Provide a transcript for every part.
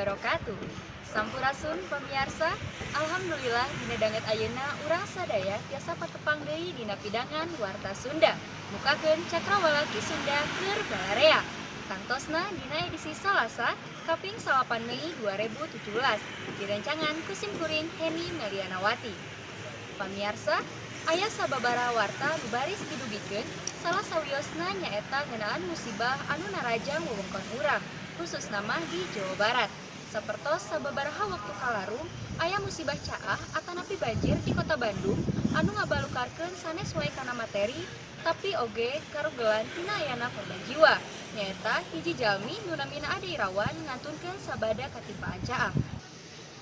wabarakatuh. Sampurasun pemirsa, alhamdulillah dina danget ayeuna urang sadaya tiasa patepang deui dina pidangan warta Sunda. Mukakeun cakrawala ki Sunda keur balarea. Kantosna dina edisi Salasa kaping 8 Mei 2017 direncangan ku simkuring Heni Melianawati. Pamirsa, aya sababaraha warta nu baris didugikeun salah sawiosna nyaeta ngeunaan musibah anu narajang wewengkon urang, khususna mah di Jawa Barat. Sapertos sababaraha waktu kalarum aya musibah caah atanapi banjir di Kota Bandung anu ngabalukarkeun sanes wae kana materi tapi oge karugelan tina ayana korban jiwa. Nyaeta hiji jalmi nu namina Ade Irawan ngantunkeun sabada katimpaan caah.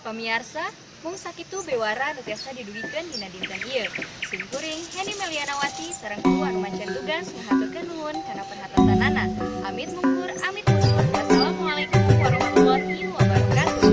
Pamirsa, mung sakitu bewara nu tiasa didugikeun dina dinten ieu. Simkuring Heni Melianawati sareng ku anu mancan tugas ngahaturkeun nuhun kana perhatosanana. Amit mungkur, amit mundur. Wassalamualaikum warahmatullahi wabarakatuh.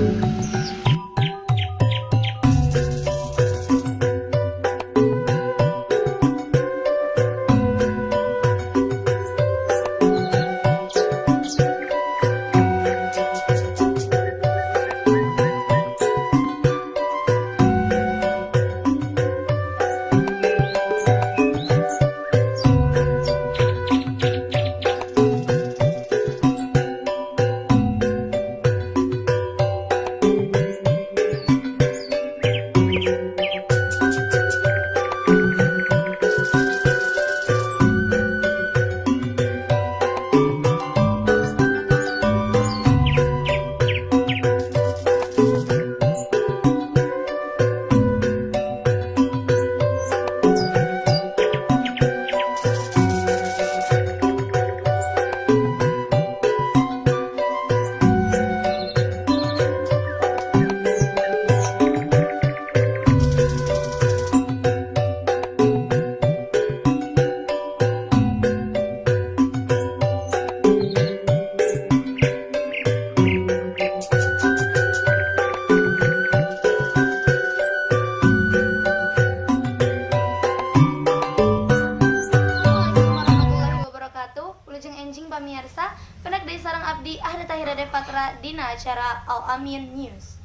Pamirsa, penek deui sareng abdi Ahda Tahira Devatra dina acara Al-Amin News.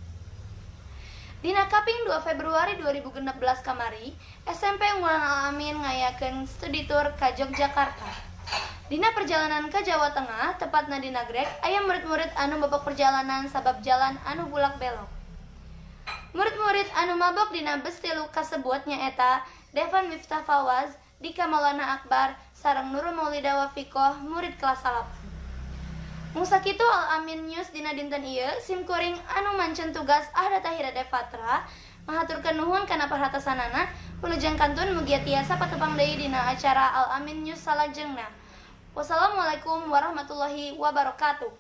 Dina kaping 2 Februari 2016 kamari, SMP Unggulan Al-Amin ngayakeun studi tour ka Yogyakarta. Dina perjalanan ka Jawa Tengah, tepatna di Nagreg, aya murid-murid anu mabok perjalanan sabab jalan anu bulak belok. Murid-murid anu mabok dina bus tilu kasebut nyaeta Devan Miftah Fawaz, Dika Maulana Akbar, sareng Nurul Maulida Wafikoh, murid kelas 8. Mung sakitu Al-Amin News dina dinten ieu simkuring anu mancan tugas Ahda Tahira Devatra ngahaturkeun nuhun kana perhatosanana. Wilujeng kantun mugia tiasa patepang deui dina acara Al-Amin News salajengna. Wassalamualaikum warahmatullahi wabarakatuh.